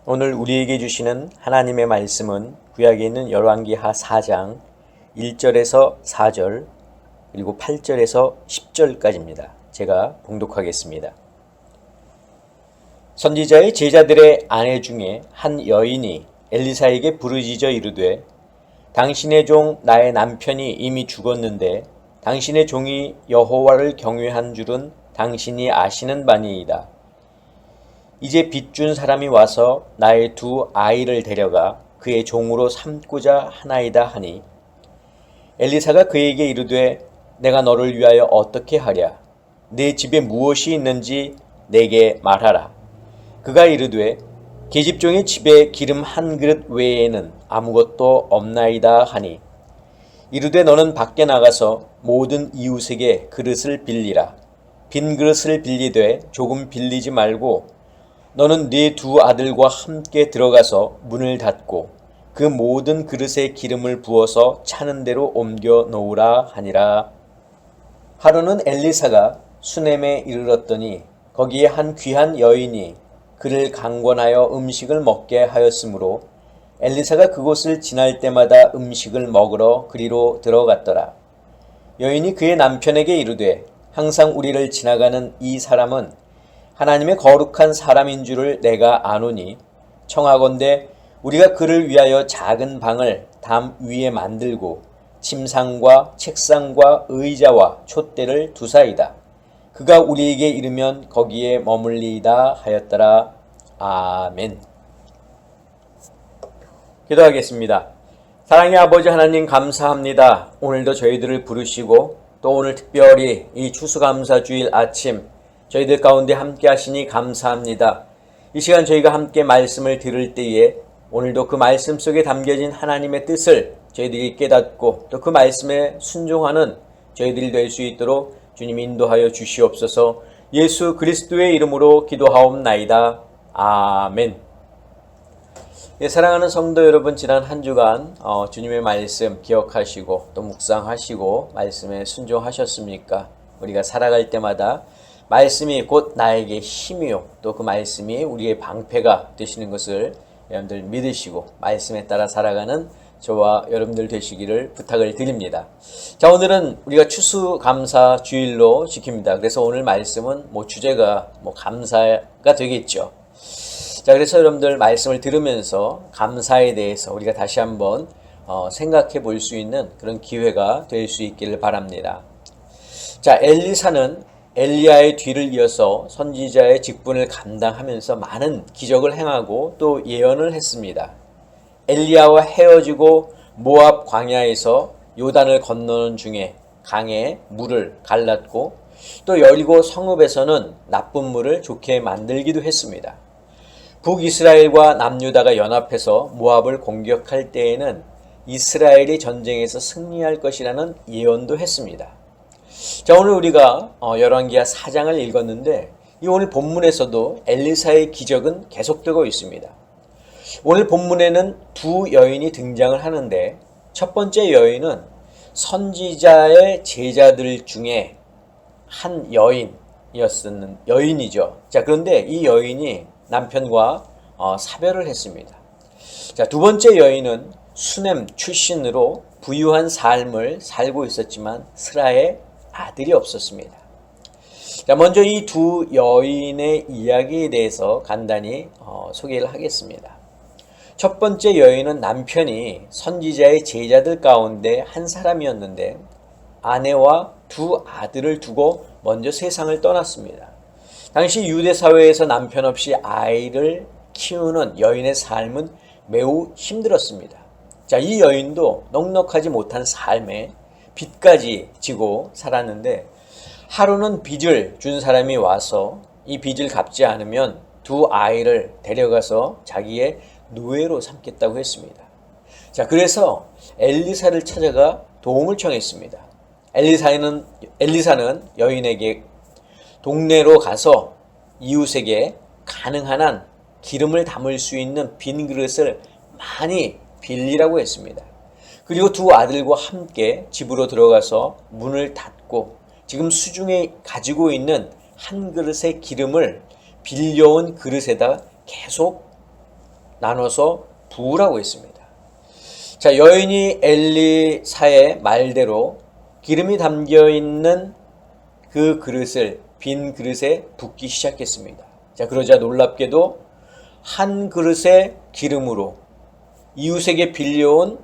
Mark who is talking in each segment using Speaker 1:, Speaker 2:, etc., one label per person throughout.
Speaker 1: 오늘 우리에게 주시는 하나님의 말씀은 구약에 있는 열왕기하 4장 1절에서 4절 그리고 8절에서 10절까지입니다. 제가 봉독하겠습니다. 선지자의 제자들의 아내 중에 한 여인이 엘리사에게 부르짖어 이르되 당신의 종 나의 남편이 이미 죽었는데 당신의 종이 여호와를 경외한 줄은 당신이 아시는 바니이다. 이제 빚 준 사람이 와서 나의 두 아이를 데려가 그의 종으로 삼고자 하나이다 하니 엘리사가 그에게 이르되 내가 너를 위하여 어떻게 하랴? 내 집에 무엇이 있는지 내게 말하라. 그가 이르되 계집종의 집에 기름 한 그릇 외에는 아무것도 없나이다 하니 이르되 너는 밖에 나가서 모든 이웃에게 그릇을 빌리라. 빈 그릇을 빌리되 조금 빌리지 말고 너는 네 두 아들과 함께 들어가서 문을 닫고 그 모든 그릇에 기름을 부어서 차는 대로 옮겨 놓으라 하니라. 하루는 엘리사가 수넴에 이르렀더니 거기에 한 귀한 여인이 그를 강권하여 음식을 먹게 하였으므로 엘리사가 그곳을 지날 때마다 음식을 먹으러 그리로 들어갔더라. 여인이 그의 남편에게 이르되 항상 우리를 지나가는 이 사람은 하나님의 거룩한 사람인 줄을 내가 아노니 청하건대 우리가 그를 위하여 작은 방을 담 위에 만들고 침상과 책상과 의자와 촛대를 두사이다. 그가 우리에게 이르면 거기에 머물리이다 하였더라. 아멘. 기도하겠습니다. 사랑의 아버지 하나님 감사합니다. 오늘도 저희들을 부르시고 또 오늘 특별히 이 추수감사주일 아침 저희들 가운데 함께 하시니 감사합니다. 이 시간 저희가 함께 말씀을 들을 때에 오늘도 그 말씀 속에 담겨진 하나님의 뜻을 저희들이 깨닫고 또 그 말씀에 순종하는 저희들이 될 수 있도록 주님 인도하여 주시옵소서. 예수 그리스도의 이름으로 기도하옵나이다. 아멘. 사랑하는 성도 여러분, 지난 한 주간 주님의 말씀 기억하시고 또 묵상하시고 말씀에 순종하셨습니까? 우리가 살아갈 때마다 말씀이 곧 나에게 힘이요 또 그 말씀이 우리의 방패가 되시는 것을 여러분들 믿으시고 말씀에 따라 살아가는 저와 여러분들 되시기를 부탁을 드립니다. 자, 오늘은 우리가 추수감사 주일로 지킵니다. 그래서 오늘 말씀은 주제가 감사가 되겠죠. 자, 그래서 여러분들 말씀을 들으면서 감사에 대해서 우리가 다시 한번 생각해 볼 수 있는 그런 기회가 될 수 있기를 바랍니다. 자, 엘리사는 엘리야의 뒤를 이어서 선지자의 직분을 감당하면서 많은 기적을 행하고 또 예언을 했습니다. 엘리야와 헤어지고 모압 광야에서 요단을 건너는 중에 강에 물을 갈랐고 또 여리고 성읍에서는 나쁜 물을 좋게 만들기도 했습니다. 북이스라엘과 남유다가 연합해서 모압을 공격할 때에는 이스라엘이 전쟁에서 승리할 것이라는 예언도 했습니다. 자, 오늘 우리가 열왕기하 4장을 읽었는데 이 오늘 본문에서도 엘리사의 기적은 계속되고 있습니다. 오늘 본문에는 두 여인이 등장을 하는데 첫 번째 여인은 선지자의 제자들 중에 한 여인이죠. 자, 그런데 이 여인이 남편과 사별을 했습니다. 자, 두 번째 여인은 수넴 출신으로 부유한 삶을 살고 있었지만 스라의 아들이 없었습니다. 자, 먼저 이 두 여인의 이야기에 대해서 간단히 소개를 하겠습니다. 첫 번째 여인은 남편이 선지자의 제자들 가운데 한 사람이었는데 아내와 두 아들을 두고 먼저 세상을 떠났습니다. 당시 유대 사회에서 남편 없이 아이를 키우는 여인의 삶은 매우 힘들었습니다. 자, 이 여인도 넉넉하지 못한 삶에 빚까지 지고 살았는데 하루는 빚을 준 사람이 와서 이 빚을 갚지 않으면 두 아이를 데려가서 자기의 노예로 삼겠다고 했습니다. 자, 그래서 엘리사를 찾아가 도움을 청했습니다. 엘리사는 여인에게 동네로 가서 이웃에게 가능한 한 기름을 담을 수 있는 빈 그릇을 많이 빌리라고 했습니다. 그리고 두 아들과 함께 집으로 들어가서 문을 닫고 지금 수중에 가지고 있는 한 그릇의 기름을 빌려온 그릇에다 계속 나눠서 부으라고 했습니다. 자, 여인이 엘리사의 말대로 기름이 담겨 있는 그 그릇을 빈 그릇에 붓기 시작했습니다. 자, 그러자 놀랍게도 한 그릇의 기름으로 이웃에게 빌려온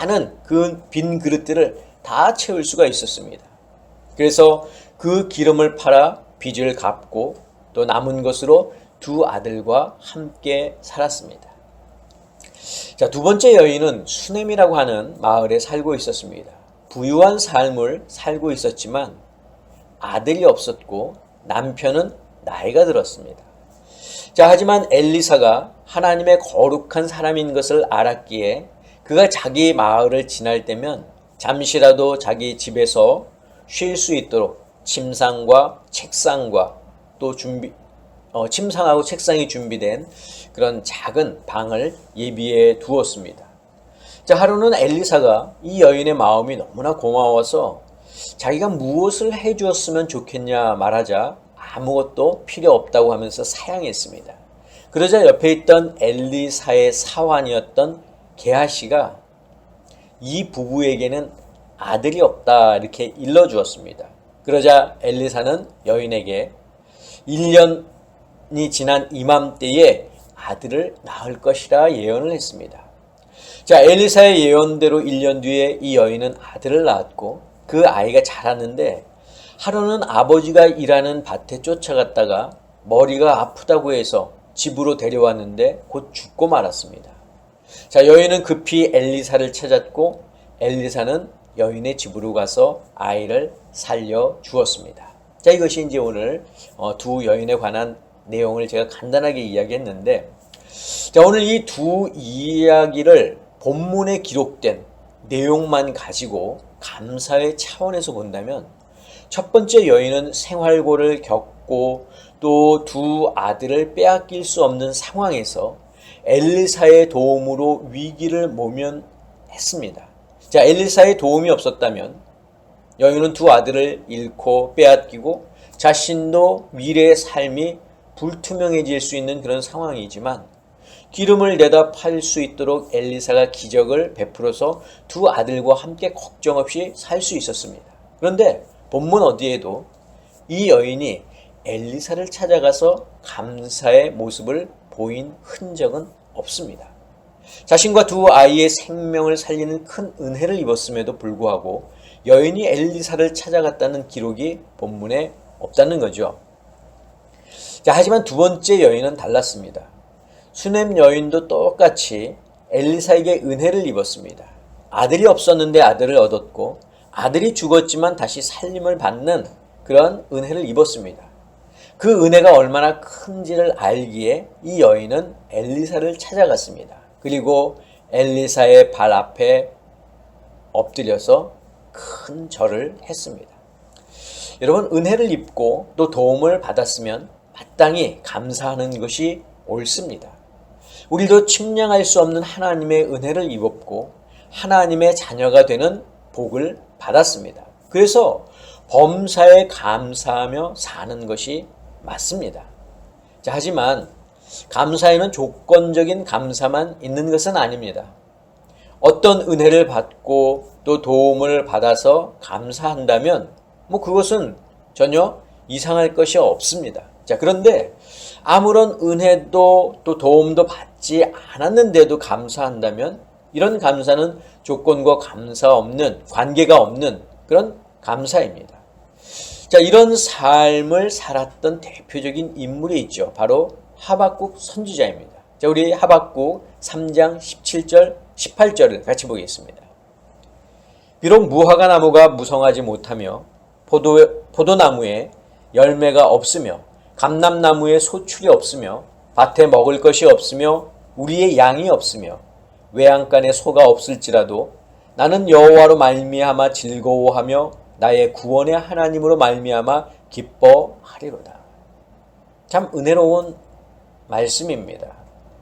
Speaker 1: 많은 그 빈 그릇들을 다 채울 수가 있었습니다. 그래서 그 기름을 팔아 빚을 갚고 또 남은 것으로 두 아들과 함께 살았습니다. 자, 두 번째 여인은 수넴이라고 하는 마을에 살고 있었습니다. 부유한 삶을 살고 있었지만 아들이 없었고 남편은 나이가 들었습니다. 자, 하지만 엘리사가 하나님의 거룩한 사람인 것을 알았기에 그가 자기 마을을 지날 때면 잠시라도 자기 집에서 쉴 수 있도록 침상과 책상과 또 침상하고 책상이 준비된 그런 작은 방을 예비해 두었습니다. 자, 하루는 엘리사가 이 여인의 마음이 너무나 고마워서 자기가 무엇을 해주었으면 좋겠냐 말하자 아무것도 필요 없다고 하면서 사양했습니다. 그러자 옆에 있던 엘리사의 사환이었던 게하시가 이 부부에게는 아들이 없다 이렇게 일러주었습니다. 그러자 엘리사는 여인에게 1년이 지난 이맘때에 아들을 낳을 것이라 예언을 했습니다. 자, 엘리사의 예언대로 1년 뒤에 이 여인은 아들을 낳았고 그 아이가 자랐는데 하루는 아버지가 일하는 밭에 쫓아갔다가 머리가 아프다고 해서 집으로 데려왔는데 곧 죽고 말았습니다. 자, 여인은 급히 엘리사를 찾았고 엘리사는 여인의 집으로 가서 아이를 살려 주었습니다. 자, 이것이 이제 오늘 두 여인에 관한 내용을 제가 간단하게 이야기했는데, 자, 오늘 이 두 이야기를 본문에 기록된 내용만 가지고 감사의 차원에서 본다면 첫 번째 여인은 생활고를 겪고 또 두 아들을 빼앗길 수 없는 상황에서 엘리사의 도움으로 위기를 모면했습니다. 자, 엘리사의 도움이 없었다면 여인은 두 아들을 잃고 빼앗기고 자신도 미래의 삶이 불투명해질 수 있는 그런 상황이지만 기름을 내다 팔 수 있도록 엘리사가 기적을 베풀어서 두 아들과 함께 걱정 없이 살 수 있었습니다. 그런데 본문 어디에도 이 여인이 엘리사를 찾아가서 감사의 모습을 보인 흔적은 없습니다. 자신과 두 아이의 생명을 살리는 큰 은혜를 입었음에도 불구하고 여인이 엘리사를 찾아갔다는 기록이 본문에 없다는 거죠. 자, 하지만 두 번째 여인은 달랐습니다. 수넴 여인도 똑같이 엘리사에게 은혜를 입었습니다. 아들이 없었는데 아들을 얻었고 아들이 죽었지만 다시 살림을 받는 그런 은혜를 입었습니다. 그 은혜가 얼마나 큰지를 알기에 이 여인은 엘리사를 찾아갔습니다. 그리고 엘리사의 발 앞에 엎드려서 큰 절을 했습니다. 여러분, 은혜를 입고 또 도움을 받았으면 마땅히 감사하는 것이 옳습니다. 우리도 측량할 수 없는 하나님의 은혜를 입었고 하나님의 자녀가 되는 복을 받았습니다. 그래서 범사에 감사하며 사는 것이 맞습니다. 자, 하지만 감사에는 조건적인 감사만 있는 것은 아닙니다. 어떤 은혜를 받고 또 도움을 받아서 감사한다면 그것은 전혀 이상할 것이 없습니다. 자, 그런데 아무런 은혜도 또 도움도 받지 않았는데도 감사한다면 이런 감사는 조건과 관계가 없는 그런 감사입니다. 자, 이런 삶을 살았던 대표적인 인물이 있죠. 바로 하박국 선지자입니다. 자, 우리 하박국 3장 17절, 18절을 같이 보겠습니다. 비록 무화과 나무가 무성하지 못하며 포도나무에 열매가 없으며 감람나무에 소출이 없으며 밭에 먹을 것이 없으며 우리의 양이 없으며 외양간에 소가 없을지라도 나는 여호와로 말미암아 즐거워하며 나의 구원의 하나님으로 말미암아 기뻐하리로다. 참 은혜로운 말씀입니다.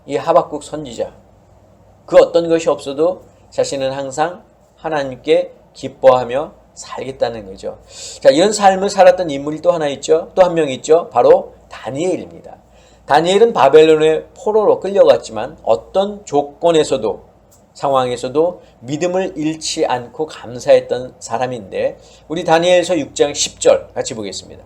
Speaker 1: 이 하박국 선지자, 그 어떤 것이 없어도 자신은 항상 하나님께 기뻐하며 살겠다는 거죠. 자, 이런 삶을 살았던 인물이 또 하나 있죠. 또 한 명 있죠. 바로 다니엘입니다. 다니엘은 바벨론의 포로로 끌려갔지만 어떤 조건에서도 상황에서도 믿음을 잃지 않고 감사했던 사람인데 우리 다니엘서 6장 10절 같이 보겠습니다.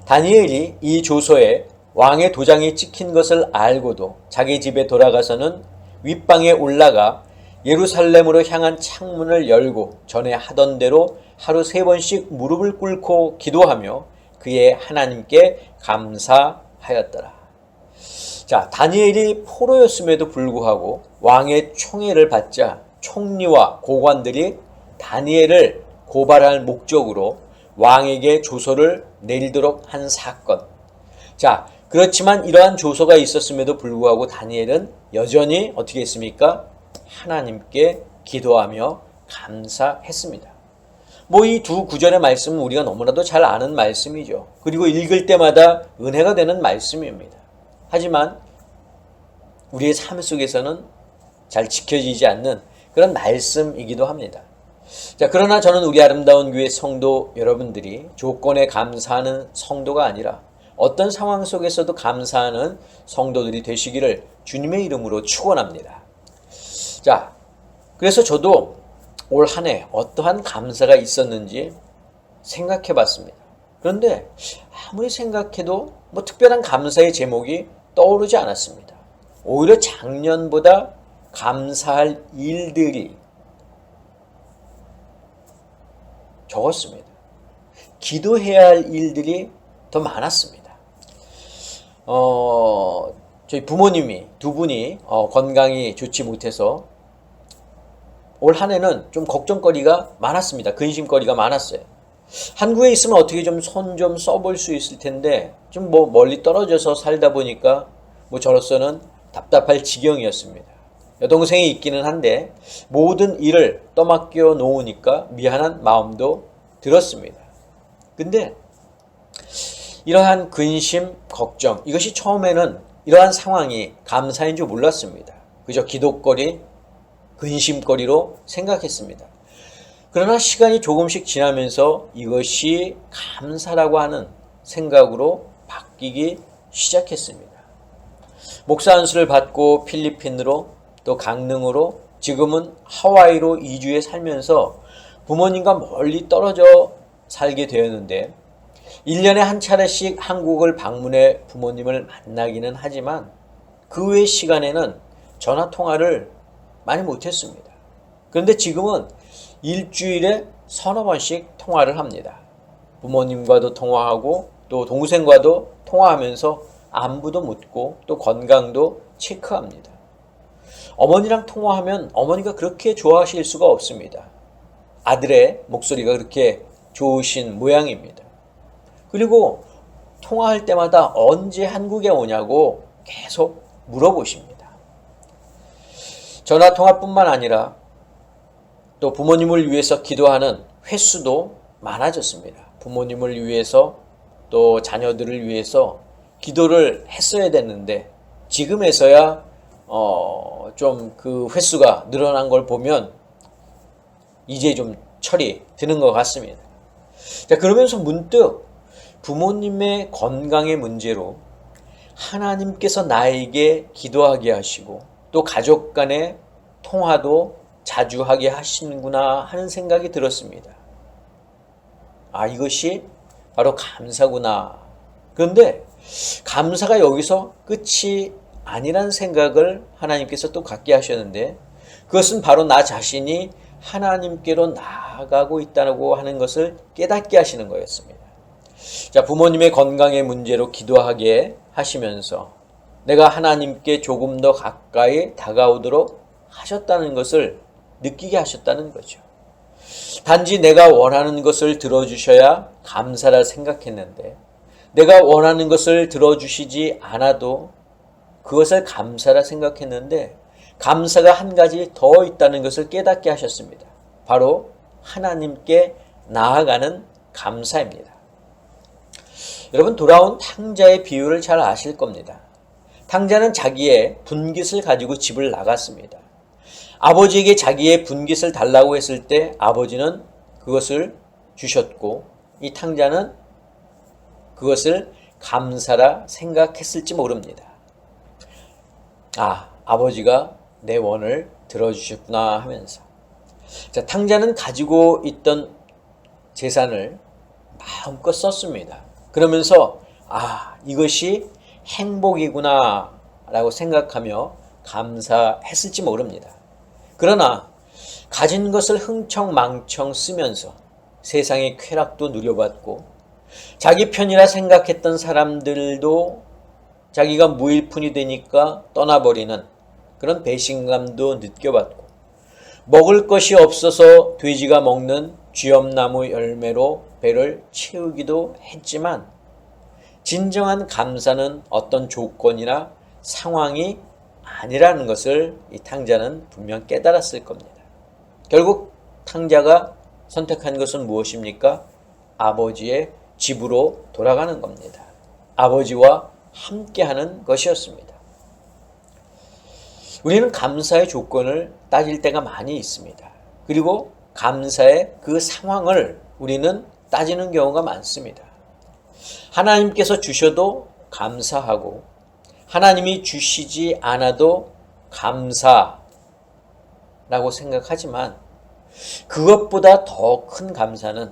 Speaker 1: 다니엘이 이 조서에 왕의 도장이 찍힌 것을 알고도 자기 집에 돌아가서는 윗방에 올라가 예루살렘으로 향한 창문을 열고 전에 하던 대로 하루 3번씩 무릎을 꿇고 기도하며 그의 하나님께 감사하였더라. 자, 다니엘이 포로였음에도 불구하고 왕의 총애를 받자 총리와 고관들이 다니엘을 고발할 목적으로 왕에게 조서를 내리도록 한 사건. 자, 그렇지만 이러한 조서가 있었음에도 불구하고 다니엘은 여전히 어떻게 했습니까? 하나님께 기도하며 감사했습니다. 이 두 구절의 말씀은 우리가 너무나도 잘 아는 말씀이죠. 그리고 읽을 때마다 은혜가 되는 말씀입니다. 하지만 우리의 삶 속에서는 잘 지켜지지 않는 그런 말씀이기도 합니다. 자, 그러나 저는 우리 아름다운 교회 성도 여러분들이 조건에 감사하는 성도가 아니라 어떤 상황 속에서도 감사하는 성도들이 되시기를 주님의 이름으로 축원합니다. 자, 그래서 저도 올 한 해 어떠한 감사가 있었는지 생각해 봤습니다. 그런데 아무리 생각해도 특별한 감사의 제목이 떠오르지 않았습니다. 오히려 작년보다 감사할 일들이 적었습니다. 기도해야 할 일들이 더 많았습니다. 저희 부모님이 두 분이 건강이 좋지 못해서 올 한 해는 좀 걱정거리가 많았습니다. 근심거리가 많았어요. 한국에 있으면 어떻게 좀 손 좀 써볼 수 있을 텐데 좀 멀리 떨어져서 살다 보니까 저로서는 답답할 지경이었습니다. 여동생이 있기는 한데 모든 일을 떠맡겨 놓으니까 미안한 마음도 들었습니다. 근데 이러한 근심, 걱정, 이것이 처음에는 이러한 상황이 감사인 줄 몰랐습니다. 그저 기도거리, 근심거리로 생각했습니다. 그러나 시간이 조금씩 지나면서 이것이 감사라고 하는 생각으로 바뀌기 시작했습니다. 목사 안수를 받고 필리핀으로 또 강릉으로 지금은 하와이로 이주해 살면서 부모님과 멀리 떨어져 살게 되었는데 1년에 한 차례씩 한국을 방문해 부모님을 만나기는 하지만 그 외 시간에는 전화 통화를 많이 못했습니다. 그런데 지금은 일주일에 서너 번씩 통화를 합니다. 부모님과도 통화하고 또 동생과도 통화하면서 안부도 묻고 또 건강도 체크합니다. 어머니랑 통화하면 어머니가 그렇게 좋아하실 수가 없습니다. 아들의 목소리가 그렇게 좋으신 모양입니다. 그리고 통화할 때마다 언제 한국에 오냐고 계속 물어보십니다. 전화통화뿐만 아니라 또 부모님을 위해서 기도하는 횟수도 많아졌습니다. 부모님을 위해서 또 자녀들을 위해서 기도를 했어야 됐는데 지금에서야 좀 그 횟수가 늘어난 걸 보면 이제 좀 철이 드는 것 같습니다. 자, 그러면서 문득 부모님의 건강의 문제로 하나님께서 나에게 기도하게 하시고 또 가족 간의 통화도 자주 하게 하시는구나 하는 생각이 들었습니다. 아, 이것이 바로 감사구나. 그런데 감사가 여기서 끝이 아니란 생각을 하나님께서 또 갖게 하셨는데 그것은 바로 나 자신이 하나님께로 나아가고 있다고 하는 것을 깨닫게 하시는 거였습니다. 자, 부모님의 건강의 문제로 기도하게 하시면서 내가 하나님께 조금 더 가까이 다가오도록 하셨다는 것을 느끼게 하셨다는 거죠. 단지 내가 원하는 것을 들어주셔야 감사라 생각했는데 내가 원하는 것을 들어주시지 않아도 그것을 감사라 생각했는데 감사가 한 가지 더 있다는 것을 깨닫게 하셨습니다. 바로 하나님께 나아가는 감사입니다. 여러분, 돌아온 탕자의 비유를 잘 아실 겁니다. 탕자는 자기의 분깃을 가지고 집을 나갔습니다. 아버지에게 자기의 분깃을 달라고 했을 때 아버지는 그것을 주셨고 이 탕자는 그것을 감사라 생각했을지 모릅니다. 아버지가 내 원을 들어주셨구나 하면서. 자, 탕자는 가지고 있던 재산을 마음껏 썼습니다. 그러면서 이것이 행복이구나 라고 생각하며 감사했을지 모릅니다. 그러나 가진 것을 흥청망청 쓰면서 세상의 쾌락도 누려봤고 자기 편이라 생각했던 사람들도 자기가 무일푼이 되니까 떠나버리는 그런 배신감도 느껴봤고 먹을 것이 없어서 돼지가 먹는 쥐엄나무 열매로 배를 채우기도 했지만 진정한 감사는 어떤 조건이나 상황이 아니라는 것을 이 탕자는 분명 깨달았을 겁니다. 결국 탕자가 선택한 것은 무엇입니까? 아버지의 집으로 돌아가는 겁니다. 아버지와 함께하는 것이었습니다. 우리는 감사의 조건을 따질 때가 많이 있습니다. 그리고 감사의 그 상황을 우리는 따지는 경우가 많습니다. 하나님께서 주셔도 감사하고 하나님이 주시지 않아도 감사라고 생각하지만 그것보다 더 큰 감사는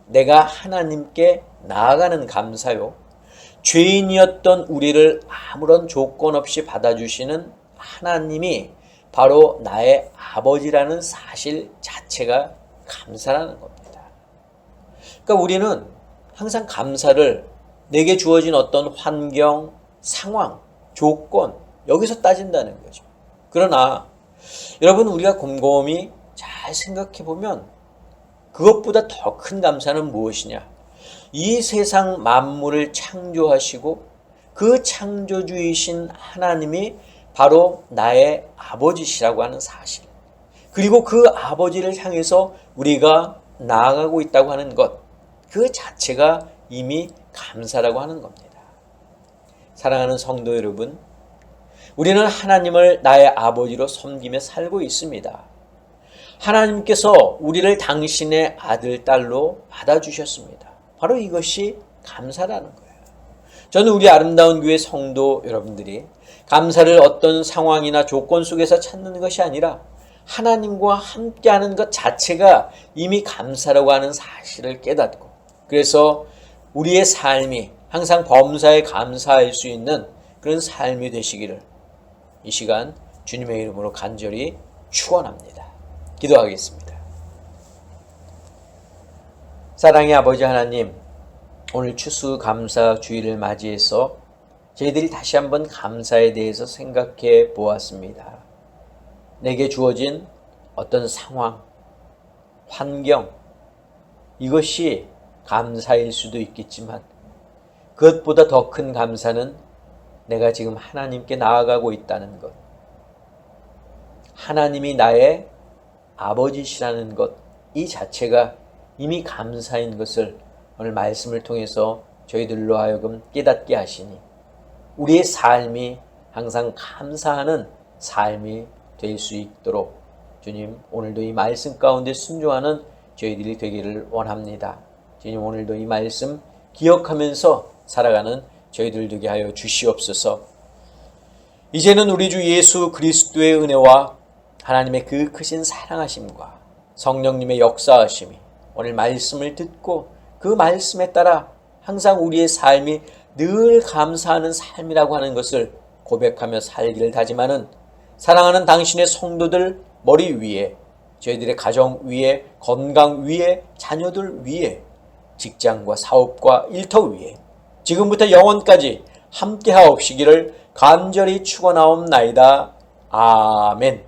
Speaker 1: 내가 하나님께 나아가는 감사요. 죄인이었던 우리를 아무런 조건 없이 받아주시는 하나님이 바로 나의 아버지라는 사실 자체가 감사라는 겁니다. 그러니까 우리는 항상 감사를 내게 주어진 어떤 환경, 상황, 조건 여기서 따진다는 거죠. 그러나 여러분 우리가 곰곰이 잘 생각해 보면 그것보다 더 큰 감사는 무엇이냐? 이 세상 만물을 창조하시고 그 창조주이신 하나님이 바로 나의 아버지시라고 하는 사실. 그리고 그 아버지를 향해서 우리가 나아가고 있다고 하는 것. 그 자체가 이미 감사라고 하는 겁니다. 사랑하는 성도 여러분, 우리는 하나님을 나의 아버지로 섬기며 살고 있습니다. 하나님께서 우리를 당신의 아들, 딸로 받아주셨습니다. 바로 이것이 감사라는 거예요. 저는 우리 아름다운 교회 성도 여러분들이 감사를 어떤 상황이나 조건 속에서 찾는 것이 아니라 하나님과 함께하는 것 자체가 이미 감사라고 하는 사실을 깨닫고 그래서 우리의 삶이 항상 범사에 감사할 수 있는 그런 삶이 되시기를 이 시간 주님의 이름으로 간절히 축원합니다. 기도하겠습니다. 사랑의 아버지 하나님, 오늘 추수감사주의를 맞이해서 저희들이 다시 한번 감사에 대해서 생각해 보았습니다. 내게 주어진 어떤 상황, 환경, 이것이 감사일 수도 있겠지만 그것보다 더 큰 감사는 내가 지금 하나님께 나아가고 있다는 것. 하나님이 나의 아버지시라는 것, 이 자체가 이미 감사인 것을 오늘 말씀을 통해서 저희들로 하여금 깨닫게 하시니 우리의 삶이 항상 감사하는 삶이 될 수 있도록 주님 오늘도 이 말씀 가운데 순종하는 저희들이 되기를 원합니다. 주님 오늘도 이 말씀 기억하면서 살아가는 저희들 되게 하여 주시옵소서. 이제는 우리 주 예수 그리스도의 은혜와 하나님의 그 크신 사랑하심과 성령님의 역사하심이 오늘 말씀을 듣고 그 말씀에 따라 항상 우리의 삶이 늘 감사하는 삶이라고 하는 것을 고백하며 살기를 다짐하는 사랑하는 당신의 성도들 머리 위에 저희들의 가정 위에 건강 위에 자녀들 위에 직장과 사업과 일터 위에 지금부터 영원까지 함께하옵시기를 간절히 축원하옵나이다. 아멘.